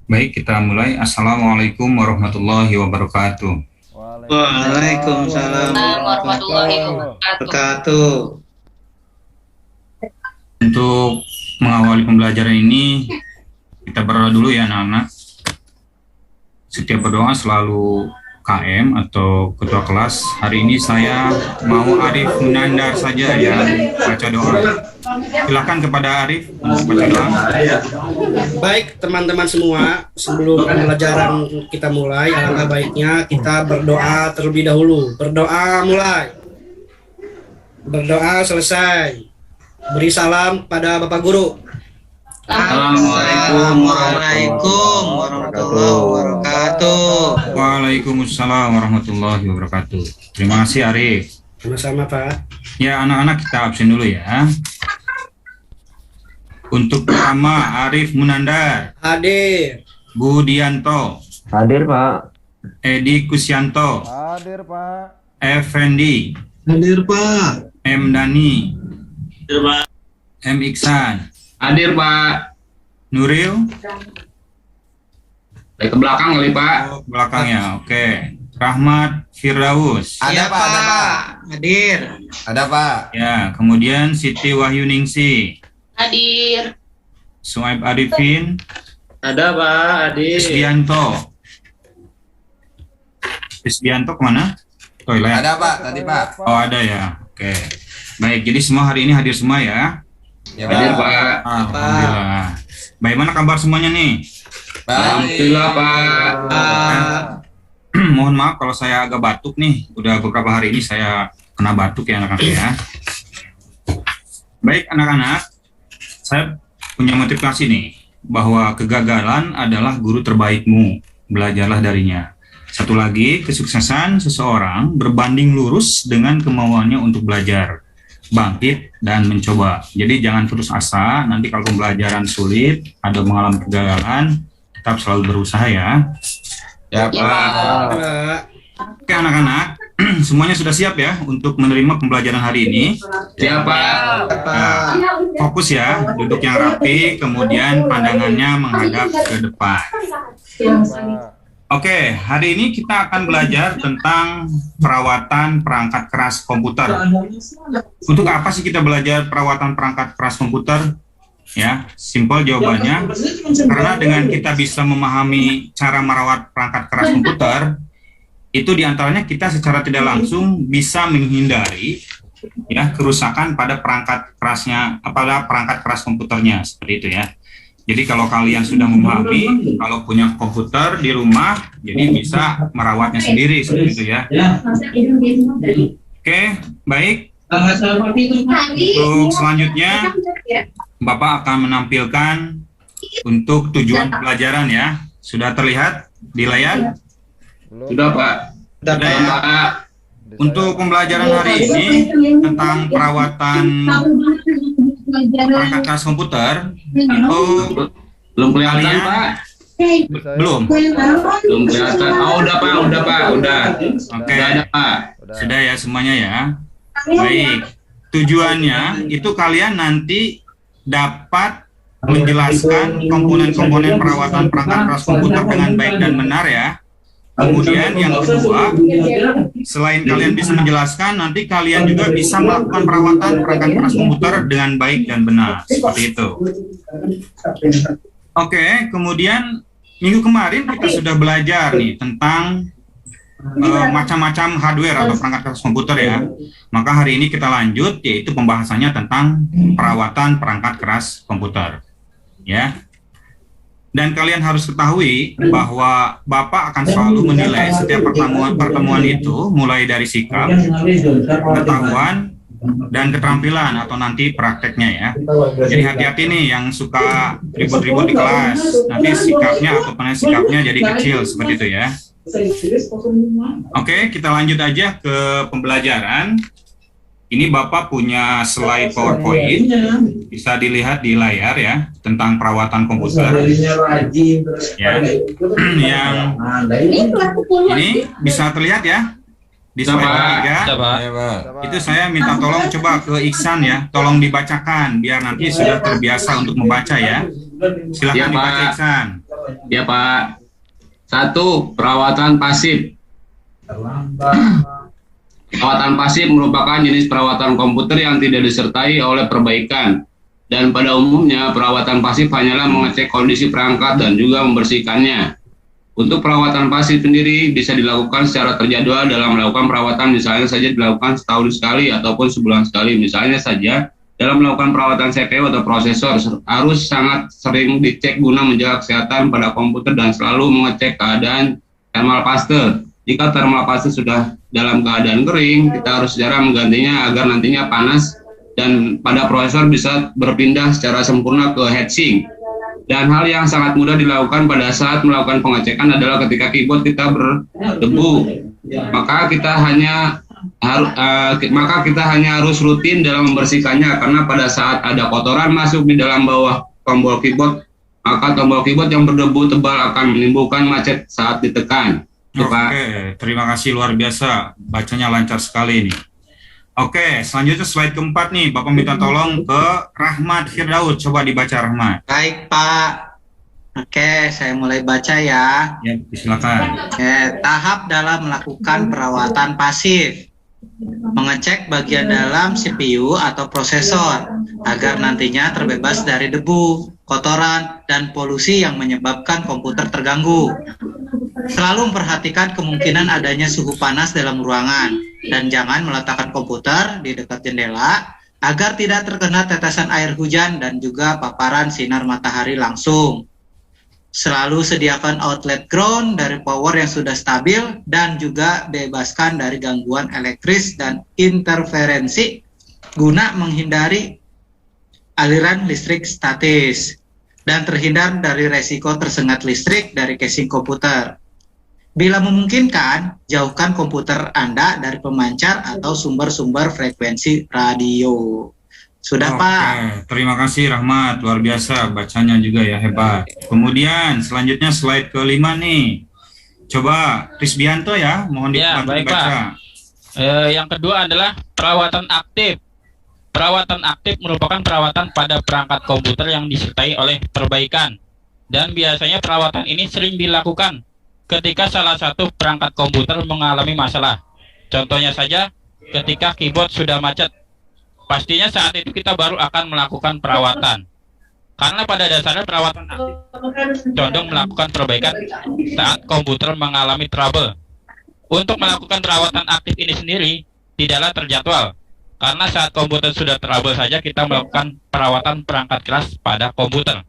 Baik, kita mulai. Assalamualaikum warahmatullahi wabarakatuh. Waalaikumsalam warahmatullahi warahmatullahi wabarakatuh. wabarakatuh. Untuk mengawali pembelajaran ini, kita berdoa dulu ya anak-anak. Setiap berdoa selalu KM atau ketua kelas. Hari ini saya mau Arif Munandar saja yang baca doa. Silakan kepada Arif untuk baca doa. Baik teman-teman semua, sebelum pembelajaran kita mulai, alangkah baiknya kita berdoa terlebih dahulu. Berdoa mulai. Berdoa selesai. Beri salam pada Bapak Guru. Assalamualaikum warahmatullahi wabarakatuh. Waalaikumsalam warahmatullahi wabarakatuh. Terima kasih Arif. Sama-sama Pak. Ya anak-anak kita absen dulu ya. Untuk pertama Arif Munandar, Hadir. Budianto, Hadir, Pak. Edi Kusyanto, Hadir, Pak. Effendi, Hadir Pak. M Dani, Hadir Pak. M Iksan, Hadir Pak. Nuril, Dari ke belakang kali Pak. oh, belakangnya, oke. Rahmat Firdaus, Ada Pak. Ada Pak. Hadir. Ada, Pak. ya. Kemudian Siti Wahyuningsi, Hadir. Suaib Arifin, Ada Pak. Hadir. Krisdianto. Krisdianto kemana? Toilet. Ada, Pak. Tadi, Pak. Oh ada ya, oke. Baik, jadi semua hari ini hadir semua ya. Ya, Hadir Pak. Alhamdulillah. Bagaimana kabar semuanya nih? Baik. Alhamdulillah Pak. Mohon maaf kalau saya agak batuk nih. Udah beberapa hari ini saya kena batuk ya anak-anak ya. Baik anak-anak, saya punya motivasi nih bahwa kegagalan adalah guru terbaikmu. Belajarlah darinya. Satu lagi, kesuksesan seseorang berbanding lurus dengan kemauannya untuk belajar, bangkit dan mencoba. Jadi jangan putus asa. Nanti kalau pembelajaran sulit, ada mengalami kegagalan, tetap selalu berusaha ya. Ya, Pak. Pak. Oke anak-anak, semuanya sudah siap ya untuk menerima pembelajaran hari ini. Siap Pak. Pak. Fokus ya, duduk yang rapi, kemudian pandangannya menghadap ke depan. Oke, hari ini kita akan belajar tentang perawatan perangkat keras komputer. Untuk apa sih kita belajar perawatan perangkat keras komputer? Ya, simpel jawabannya. Karena dengan kita bisa memahami cara merawat perangkat keras komputer, itu diantaranya kita secara tidak langsung bisa menghindari ya kerusakan pada perangkat kerasnya, pada perangkat keras komputernya seperti itu ya. Jadi kalau kalian sudah memahami, kalau punya komputer di rumah, jadi bisa merawatnya sendiri seperti itu ya. Oke, baik. Untuk selanjutnya, Bapak akan menampilkan untuk tujuan pelajaran ya. Sudah terlihat di layar? Sudah Pak. Sudah ya. Pak. Untuk pembelajaran hari ini tentang perawatan perangkat keras komputer, itu Belum kelihatan Kalian- Pak. belum. Belum kelihatan. Oh udah Pak. Udah. Oke, Udah ada Pak. sudah ya semuanya ya. Baik, tujuannya itu kalian nanti dapat menjelaskan komponen-komponen perawatan perangkat keras komputer dengan baik dan benar ya. Kemudian yang kedua, selain kalian bisa menjelaskan, nanti kalian juga bisa melakukan perawatan perangkat keras komputer dengan baik dan benar. Seperti itu. Oke, kemudian minggu kemarin kita sudah belajar nih tentang macam-macam hardware atau perangkat keras komputer ya. Maka hari ini kita lanjut, yaitu pembahasannya tentang perawatan perangkat keras komputer. Ya. Dan kalian harus ketahui bahwa Bapak akan selalu menilai setiap pertemuan itu mulai dari sikap, pengetahuan, dan keterampilan atau nanti prakteknya ya. Jadi hati-hati nih yang suka ribut-ribut di kelas. Nanti sikapnya atau sikapnya jadi kecil seperti itu ya. Oke, kita lanjut aja ke pembelajaran. Ini Bapak punya slide PowerPoint, bisa dilihat di layar ya, tentang perawatan komputer. Ya. Yang ini bisa terlihat ya, di slide ketiga. Ya, Pak. Itu saya minta tolong coba ke Iksan ya, tolong dibacakan, biar nanti sudah terbiasa untuk membaca ya. Silakan Ya, Pak. dibaca Iksan. Ya Pak. 1. Perawatan pasif. Perawatan pasif merupakan jenis perawatan komputer yang tidak disertai oleh perbaikan. Dan pada umumnya perawatan pasif hanyalah mengecek kondisi perangkat dan juga membersihkannya. Untuk perawatan pasif sendiri bisa dilakukan secara terjadwal dalam melakukan perawatan, misalnya saja dilakukan setahun sekali ataupun sebulan sekali. Misalnya saja dalam melakukan perawatan CPU atau prosesor harus sangat sering dicek guna menjaga kesehatan pada komputer dan selalu mengecek keadaan thermal paste. Jika thermal paste sudah dalam keadaan kering, kita harus segera menggantinya agar nantinya panas dan pada prosesor bisa berpindah secara sempurna ke heatsink. Dan hal yang sangat mudah dilakukan pada saat melakukan pengecekan adalah ketika keyboard kita berdebu, maka kita hanya harus rutin dalam membersihkannya, karena pada saat ada kotoran masuk di dalam bawah tombol keyboard, maka tombol keyboard yang berdebu tebal akan menimbulkan macet saat ditekan. Oke, terima kasih, luar biasa, bacanya lancar sekali ini. Oke, selanjutnya slide keempat nih, Bapak minta tolong ke Rahmat Firdaus, coba dibaca Rahmat. Baik Pak. Oke, saya mulai baca ya. Ya, silakan. Oke, tahap dalam melakukan perawatan pasif. Mengecek bagian dalam CPU atau prosesor agar nantinya terbebas dari debu, kotoran, dan polusi yang menyebabkan komputer terganggu. Selalu memperhatikan kemungkinan adanya suhu panas dalam ruangan dan jangan meletakkan komputer di dekat jendela agar tidak terkena tetesan air hujan dan juga paparan sinar matahari langsung. Selalu sediakan outlet ground dari power yang sudah stabil dan juga bebaskan dari gangguan elektris dan interferensi guna menghindari aliran listrik statis dan terhindar dari resiko tersengat listrik dari casing komputer. Bila memungkinkan, jauhkan komputer Anda dari pemancar atau sumber-sumber frekuensi radio. Sudah, Oke, Pak. terima kasih Rahmat, luar biasa, bacanya juga ya, hebat. Kemudian selanjutnya slide kelima nih. Coba Risbianto ya, mohon Ya, dibantu baik, dibaca. Yang kedua adalah perawatan aktif. Perawatan aktif merupakan perawatan pada perangkat komputer yang disertai oleh perbaikan. Dan biasanya perawatan ini sering dilakukan ketika salah satu perangkat komputer mengalami masalah. Contohnya saja, ketika keyboard sudah macet. Pastinya saat itu kita baru akan melakukan perawatan. Karena pada dasarnya perawatan aktif condong melakukan perbaikan saat komputer mengalami trouble. Untuk melakukan perawatan aktif ini sendiri tidaklah terjadwal. Karena saat komputer sudah trouble saja kita melakukan perawatan perangkat keras pada komputer.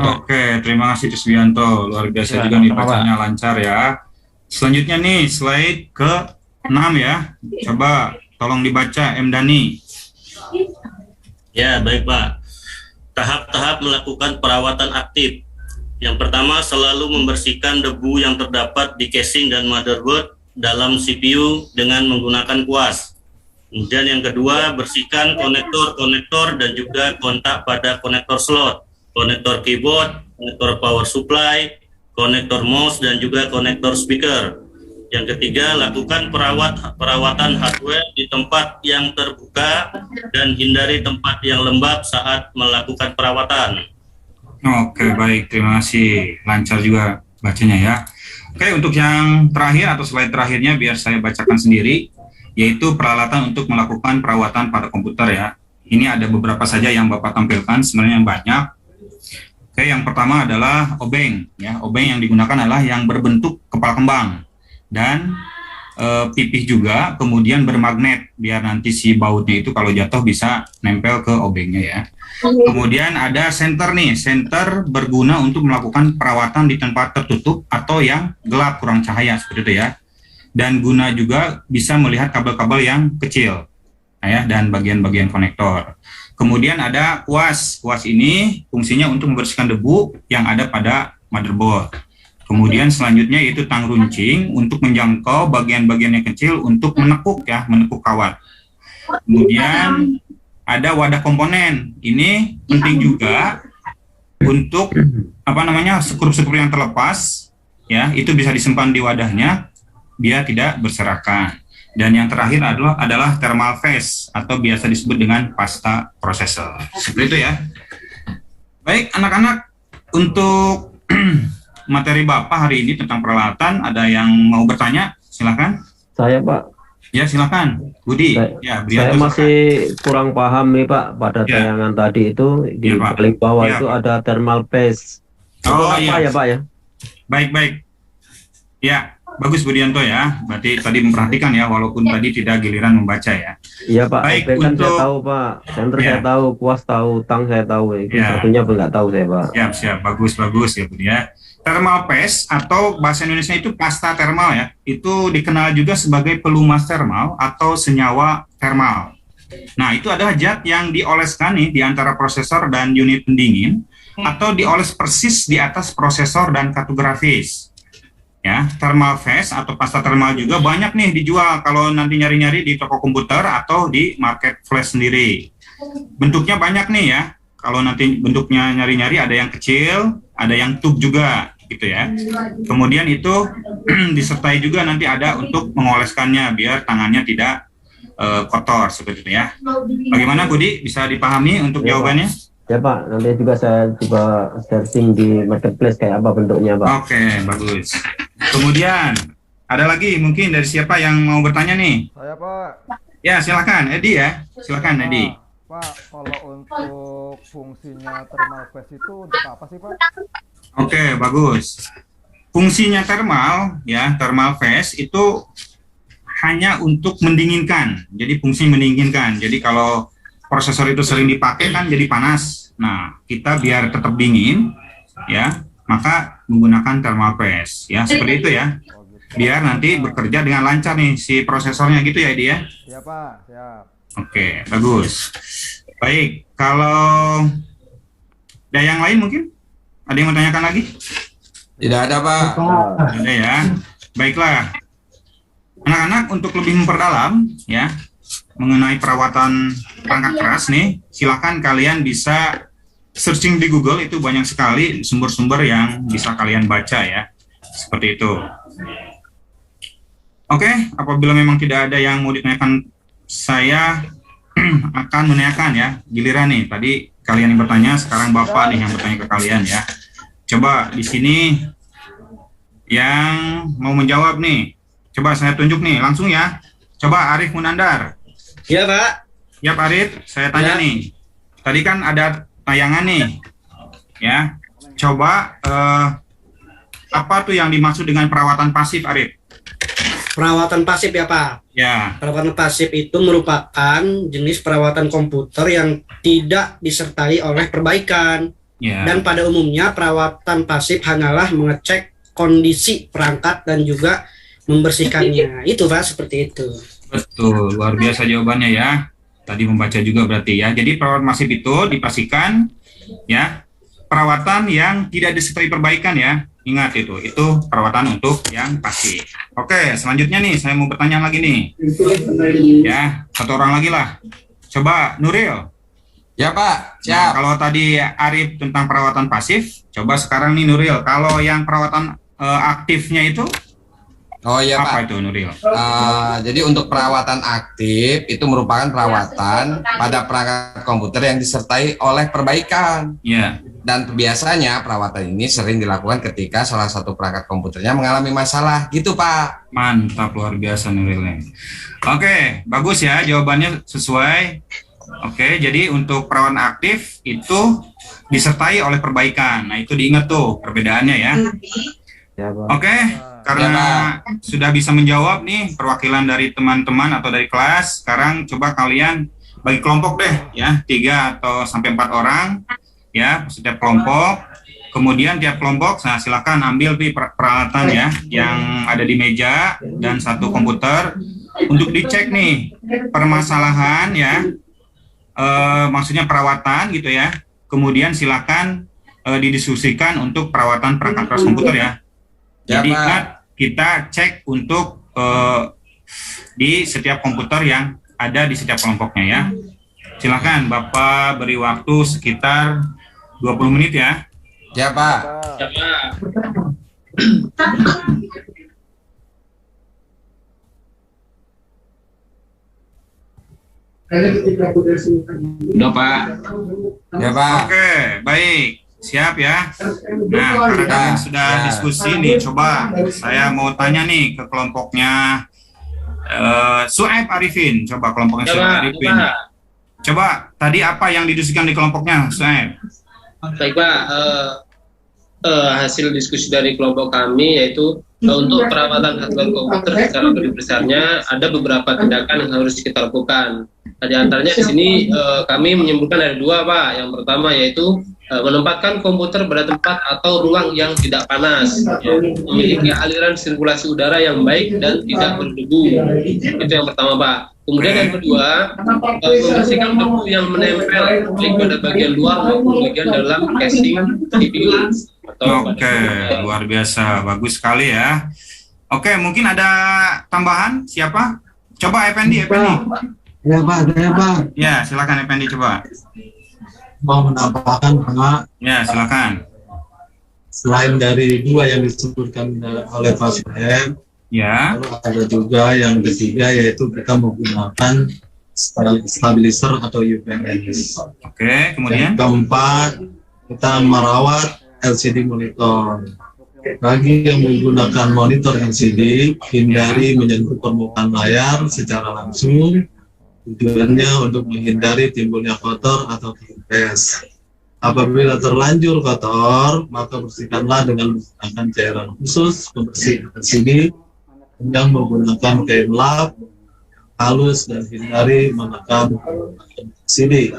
Oke, terima kasih Risbianto, luar biasa juga nih bacanya lancar ya. Selanjutnya nih slide ke-6 ya. Coba tolong dibaca M. Dani. Ya, baik Pak. Tahap-tahap melakukan perawatan aktif. Yang pertama, selalu membersihkan debu yang terdapat di casing dan motherboard dalam CPU dengan menggunakan kuas. Kemudian yang kedua, bersihkan konektor-konektor dan juga kontak pada konektor slot, konektor keyboard, konektor power supply, konektor mouse, dan juga konektor speaker. Yang ketiga, lakukan perawatan hardware di tempat yang terbuka dan hindari tempat yang lembab saat melakukan perawatan. Oke, baik, terima kasih, lancar juga bacanya ya. Oke, untuk yang terakhir atau slide terakhirnya biar saya bacakan sendiri, yaitu peralatan untuk melakukan perawatan pada komputer ya. Ini ada beberapa saja yang Bapak tampilkan, sebenarnya banyak. Oke, yang pertama adalah obeng ya. Obeng yang digunakan adalah yang berbentuk kepala kembang dan pipih juga, kemudian bermagnet biar nanti si bautnya itu kalau jatuh bisa nempel ke obengnya ya. Kemudian ada senter nih, senter berguna untuk melakukan perawatan di tempat tertutup atau yang gelap kurang cahaya seperti itu ya. Dan guna juga bisa melihat kabel-kabel yang kecil ya, dan bagian-bagian konektor. Kemudian ada kuas. Kuas ini fungsinya untuk membersihkan debu yang ada pada motherboard. Kemudian selanjutnya yaitu tang runcing untuk menjangkau bagian-bagian yang kecil untuk menekuk ya, menekuk kawat. Kemudian ada wadah komponen. Ini penting juga untuk skrup-skrup yang terlepas ya, itu bisa disimpan di wadahnya biar tidak berserakan. Dan yang terakhir adalah thermal phase atau biasa disebut dengan pasta prosesor. Seperti itu ya. Baik anak-anak, untuk materi Bapak hari ini tentang peralatan. Ada yang mau bertanya? Silakan. Saya Pak, Ya, silakan. Budi. Ya, saya Brianto, masih kurang paham nih Pak pada Ya. tayangan tadi itu di Ya, Pak. paling bawah Ya, itu Pak. ada thermal paste. Itu Oh, apa iya. ya Pak ya? Baik. Ya, bagus Budianto ya. Berarti tadi memperhatikan ya, walaupun tadi tidak giliran membaca ya. Iya Pak, Baik, OP kan saya untuk- tahu Pak, senter Ya. saya tahu, kuas tahu, tang saya tahu, itu Ya. satunya nggak tahu saya Pak. Siap. Bagus ya Budi ya. Thermal paste atau bahasa Indonesia itu pasta termal ya. Itu dikenal juga sebagai pelumas termal atau senyawa termal. Nah, itu adalah zat yang dioleskan nih di antara prosesor dan unit pendingin atau dioles persis di atas prosesor dan kartu grafis. Ya, thermal paste atau pasta termal juga banyak nih dijual kalau nanti nyari-nyari di toko komputer atau di market flash sendiri. Bentuknya banyak nih ya. Kalau nanti bentuknya nyari-nyari ada yang kecil, ada yang tube juga gitu ya. Kemudian itu disertai juga nanti ada untuk mengoleskannya biar tangannya tidak kotor seperti itu ya. Bagaimana Budi? Bisa dipahami untuk Ya, Pak. jawabannya? Ya Pak, nanti juga saya coba searching di marketplace kayak apa bentuknya Pak. Oke, bagus. Kemudian ada lagi mungkin dari siapa yang mau bertanya nih? Saya Pak. Ya, silakan Edi ya. Silakan Edi. Pak, kalau untuk fungsinya thermal paste itu untuk apa sih Pak? Oke, bagus. Fungsinya thermal ya, thermal phase itu hanya untuk mendinginkan. Jadi fungsi mendinginkan. Jadi kalau prosesor itu sering dipakai kan jadi panas. Nah, kita biar tetap dingin ya, maka menggunakan thermal phase ya, seperti itu ya. Oh, gitu. Biar nanti bekerja dengan lancar nih si prosesornya gitu ya, dia. Iya Pak, siap. Oke, bagus. Baik, kalau ada yang lain mungkin? Ada yang mau tanyakan lagi? Tidak ada Pak. Ada ya. Baiklah. Anak-anak untuk lebih memperdalam ya mengenai perawatan perangkat keras nih, silakan kalian bisa searching di Google, itu banyak sekali sumber-sumber yang bisa kalian baca ya. Seperti itu. Oke, apabila memang tidak ada yang mau ditanyakan, saya akan menanyakan ya, giliran nih. Tadi kalian yang bertanya, sekarang Bapak nih yang bertanya ke kalian ya. Coba di sini yang mau menjawab nih. Coba saya tunjuk nih, langsung ya. Coba Arif Munandar. Ya Pak. Ya Pak Arif, saya tanya Ya. nih. Tadi kan ada tayangan nih. Ya. Coba apa tuh yang dimaksud dengan perawatan pasif, Arif? Perawatan pasif ya Pak. Ya. Perawatan pasif itu merupakan jenis perawatan komputer yang tidak disertai oleh perbaikan. Ya. Dan pada umumnya perawatan pasif hanyalah mengecek kondisi perangkat dan juga membersihkannya. Itu Pak, seperti itu. Betul, luar biasa jawabannya ya. Tadi membaca juga berarti ya. Jadi perawatan pasif itu dipastikan ya, perawatan yang tidak disertai perbaikan ya. Ingat itu perawatan untuk yang pasif. Oke, selanjutnya nih saya mau bertanya lagi nih. Ya, satu orang lagi lah. Coba Nuril. Ya Pak, Nah, siap. kalau tadi Arif tentang perawatan pasif, coba sekarang nih Nuril. Kalau yang perawatan aktifnya itu Oh iya apa Pak. itu Nuril? Jadi untuk perawatan aktif itu merupakan perawatan pada perangkat komputer yang disertai oleh perbaikan. Ya. Dan biasanya perawatan ini sering dilakukan ketika salah satu perangkat komputernya mengalami masalah, gitu Pak. Mantap, luar biasa Nuril. Oke, bagus ya jawabannya sesuai. Oke, jadi untuk perawatan aktif itu disertai oleh perbaikan. Nah, itu diingat tuh perbedaannya ya. Ya Pak. Oke, karena sudah bisa menjawab nih perwakilan dari teman-teman atau dari kelas, sekarang coba kalian bagi kelompok deh ya, 3 atau sampai 4 orang ya, setiap kelompok. Kemudian tiap kelompok, nah silakan ambil nih peralatan ya yang ada di meja dan satu komputer untuk dicek nih permasalahan ya, maksudnya perawatan gitu ya. Kemudian silakan didiskusikan untuk perawatan perangkat keras komputer ya. Ya, Jadi Pak. ingat, kita cek untuk di setiap komputer yang ada di setiap kelompoknya ya. Silakan Bapak beri waktu sekitar 20 menit ya. Ya Pak. Udah Pak. Ya Pak. Oke, baik. Siap ya. Nah, karena kalian sudah diskusi nih, coba saya mau tanya nih ke kelompoknya Su'aib Arifin. Coba kelompoknya Su'aib Arifin. Coba tadi apa yang didiskusikan di kelompoknya, Su'aib? Baik Pak, hasil diskusi dari kelompok kami yaitu untuk perawatan hardware komputer secara lebih besarnya ada beberapa tindakan yang harus kita lakukan. Nah, di antaranya di sini kami menyebutkan ada dua Pak. Yang pertama yaitu menempatkan komputer pada tempat atau ruang yang tidak panas, memiliki aliran sirkulasi udara yang baik dan tidak berdebu. Itu yang pertama Pak. Kemudian yang kedua, membersihkan debu yang menempel baik pada bagian luar maupun bagian dalam casing CPU. Oke, luar biasa, bagus sekali ya. Oke, mungkin ada tambahan siapa? Coba Effendi. Ya Pak, saya Pak. Ya, silakan Effendi coba. Mau menambahkan Pak. Ya, silakan. Selain dari dua yang disebutkan oleh Pak Suhaib, ya, ada juga yang ketiga yaitu kita menggunakan stabilizer atau UPS. Oke, kemudian yang keempat kita merawat LCD monitor. Bagi yang menggunakan monitor LCD, hindari menyentuh permukaan layar secara langsung. Tujuannya untuk menghindari timbulnya kotor atau kempes. Apabila terlanjur kotor, maka bersihkanlah dengan menggunakan cairan khusus pembersih LCD yang menggunakan kain lap halus dan hindari menekan LCD.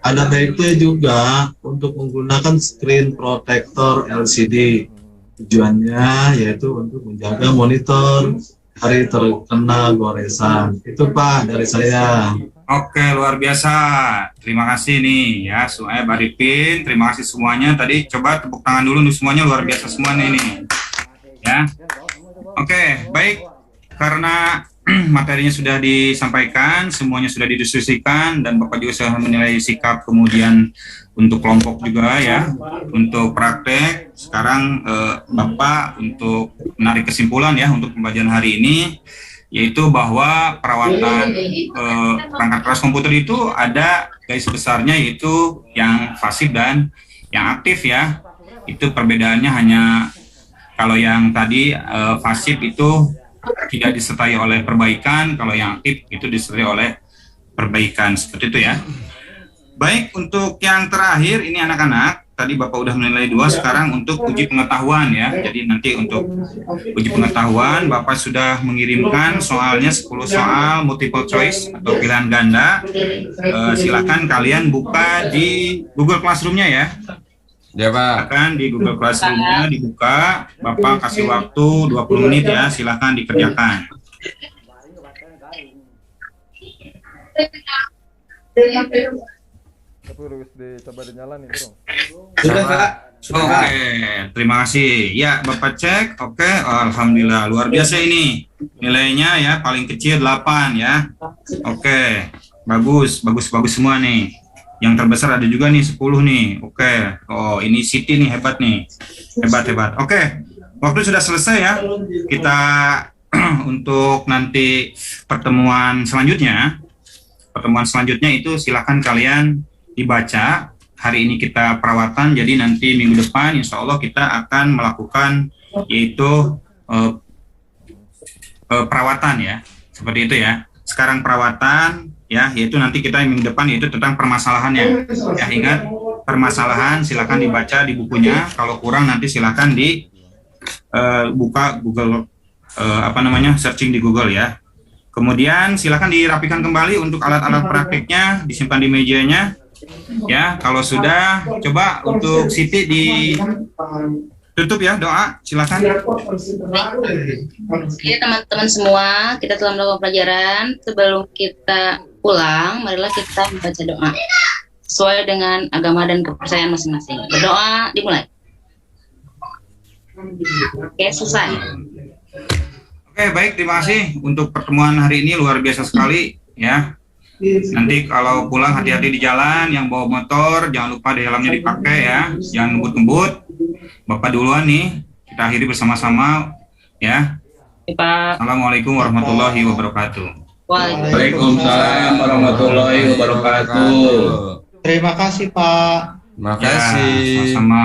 Ada baiknya juga untuk menggunakan screen protector LCD. Tujuannya yaitu untuk menjaga monitor dari terkena goresan. Itu Pak dari saya. Oke, luar biasa. Terima kasih nih ya Su'aib Arifin. Terima kasih semuanya. Tadi coba tepuk tangan dulu nih semuanya, luar biasa semuanya ini. Ya. Oke, baik. Karena materinya sudah disampaikan, semuanya sudah didiskusikan, dan Bapak juga sudah menilai sikap, kemudian untuk kelompok juga ya, untuk praktek. Sekarang Bapak untuk menarik kesimpulan ya untuk pembelajaran hari ini, yaitu bahwa perawatan perangkat keras komputer itu ada garis besarnya yaitu yang pasif dan yang aktif ya. Itu perbedaannya hanya kalau yang tadi pasif itu tidak disertai oleh perbaikan, kalau yang aktif itu disertai oleh perbaikan, seperti itu ya. Baik, untuk yang terakhir ini anak-anak, tadi Bapak udah menilai 2, sekarang untuk uji pengetahuan ya. Jadi nanti untuk uji pengetahuan Bapak sudah mengirimkan soalnya 10 soal multiple choice atau pilihan ganda. Silakan kalian buka di Google Classroom-nya ya. Ya Pak. Silakan di Google Classroom-nya dibuka, Bapak kasih waktu 20 menit ya, silakan dikerjakan. Tapi harus dicoba dinyalain dong. Sudah Pak. Oke, terima kasih. Ya, Bapak cek. Oke, alhamdulillah luar biasa ini. Nilainya ya paling kecil 8 ya. Oke. Bagus semua nih. Yang terbesar ada juga nih 10 nih. Oke. Oh, ini Siti nih hebat nih. Hebat. Oke. Waktu sudah selesai ya. Kita untuk nanti pertemuan selanjutnya itu silakan kalian dibaca. Hari ini kita perawatan, jadi nanti minggu depan insya Allah kita akan melakukan yaitu perawatan ya. Seperti itu ya. Sekarang perawatan ya, yaitu nanti kita minggu depan yaitu tentang permasalahannya. Ya, ingat permasalahan silakan dibaca di bukunya. Kalau kurang nanti silakan di buka Google searching di Google ya. Kemudian silakan dirapikan kembali untuk alat-alat praktiknya, disimpan di mejanya. Ya, kalau sudah coba untuk Siti ditutup ya doa, silakan. Oke teman-teman semua, kita telah melakukan pelajaran. Sebelum kita pulang, marilah kita membaca doa sesuai dengan agama dan kepercayaan masing-masing. Berdoa dimulai. Oke, selesai. Oke, baik, terima kasih untuk pertemuan hari ini, luar biasa sekali ya. Nanti kalau pulang hati-hati di jalan, yang bawa motor jangan lupa di helmnya dipakai ya, jangan ngebut-ngebut. Bapak duluan nih, kita akhiri bersama-sama ya. Pak. Assalamualaikum warahmatullahi wabarakatuh. Waalaikumsalam warahmatullahi wabarakatuh. Terima kasih Pak. Terima kasih. Sama-sama.